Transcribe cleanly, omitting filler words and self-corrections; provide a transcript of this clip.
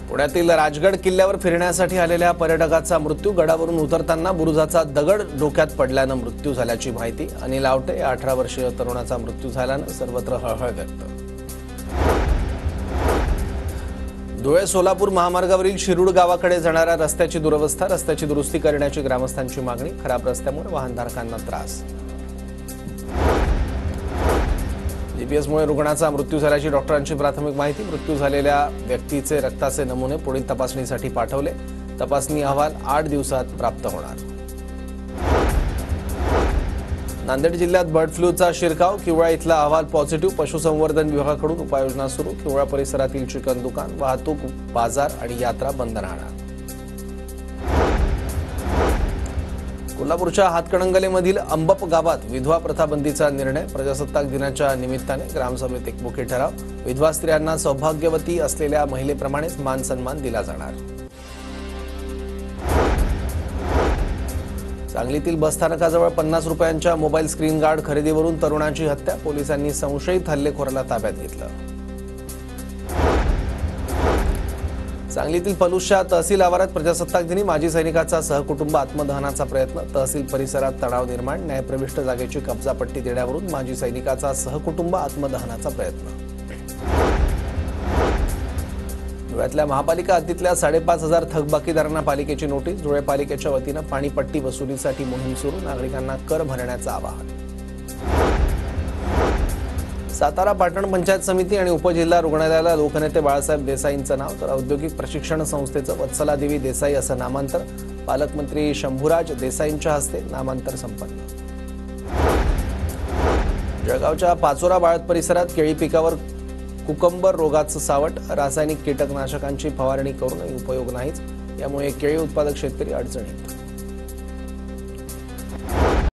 पुण्यातील राजगड किल्ल्यावर फिरण्यासाठी आलेल्या पर्यटकाचा मृत्यू. गडावरून उतरताना बुरुजाचा दगड डोक्यात पडल्यानं मृत्यू झाल्याची माहिती. अनिल आवटे या 18 वर्षीय तरुणाचा मृत्यू झाल्यानं सर्वत्र हळहळ व्यक्त. धुळे सोलापूर महामार्गावरील शिरूड गावाकडे जाणाऱ्या रस्त्याची दुरवस्था. रस्त्याची दुरुस्ती करण्याची ग्रामस्थांची मागणी. खराब रस्त्यामुळे वाहनधारकांना त्रास. जीपीएसमुळे रुग्णाचा मृत्यू झाल्याची डॉक्टरांची प्राथमिक माहिती. मृत्यू झालेल्या व्यक्तीचे रक्ताचे नमुने पुढील तपासणीसाठी पाठवले. तपासणी अहवाल 8 दिवसात प्राप्त होणार. नांदेड जिल्ह्यात बर्ड फ्लूचा शिरकाव. किवळा इथला अहवाल पॉझिटिव्ह. पशुसंवर्धन विभागाकडून उपाययोजना सुरू. किवळा परिसरातील चिकन दुकान, वाहतूक, बाजार आणि यात्रा बंद राहणार. कोल्हापूरच्या हातकणंगलेमधील अंबप गावात विधवा प्रथा बंदीचा निर्णय. प्रजासत्ताक दिनाच्या निमित्ताने ग्रामसभेत एकमुखी ठराव. विधवा स्त्रियांना सौभाग्यवती असलेल्या महिलेप्रमाणेच मान सन्मान दिला जाणार. सांगलीतील बसस्थानकाजवळ 50 रुपयांच्या मोबाईल स्क्रीन गार्ड खरेदीवरून तरुणाची हत्या. पोलिसांनी संशयित हल्लेखोराला ताब्यात घेतलं. सांगलीतील पलुसच्या तहसील आवारात प्रजासत्ताक दिनी माजी सैनिकाचा सहकुटुंब आत्मदहनाचा प्रयत्न. तहसील परिसरात तणाव निर्माण. न्यायप्रविष्ट जागेची कब्जापट्टी देण्यावरून माजी सैनिकाचा सहकुटुंब आत्मदहनाचा प्रयत्न. धुळ्यातल्या महापालिका हद्दीतल्या 5,500 थकबाकीदारांना पालिकेची नोटीस. धुळे पालिकेच्या वतीनं पाणीपट्टी वसुलीसाठी मोहीम सुरू. नागरिकांना कर भरण्याचं आवाहन. सातारा पाटण पंचायत समिती आणि उपजिल्हा रुग्णालयाला लोकनेते बाळासाहेब देसाईंचं नाव, तर औद्योगिक प्रशिक्षण संस्थेचं वत्सलादेवी देसाई असं नामांतर. पालकमंत्री शंभूराज देसाईंच्या हस्ते नामांतर संपन्न. जळगावच्या पाचोरा बाळत परिसरात केळी पिकावर कुकंबर रोगाचं सावट. रासायनिक कीटकनाशकांची फवारणी करूनही उपयोग नाहीच. यामुळे केळी उत्पादक शेतकरी अडचणीत.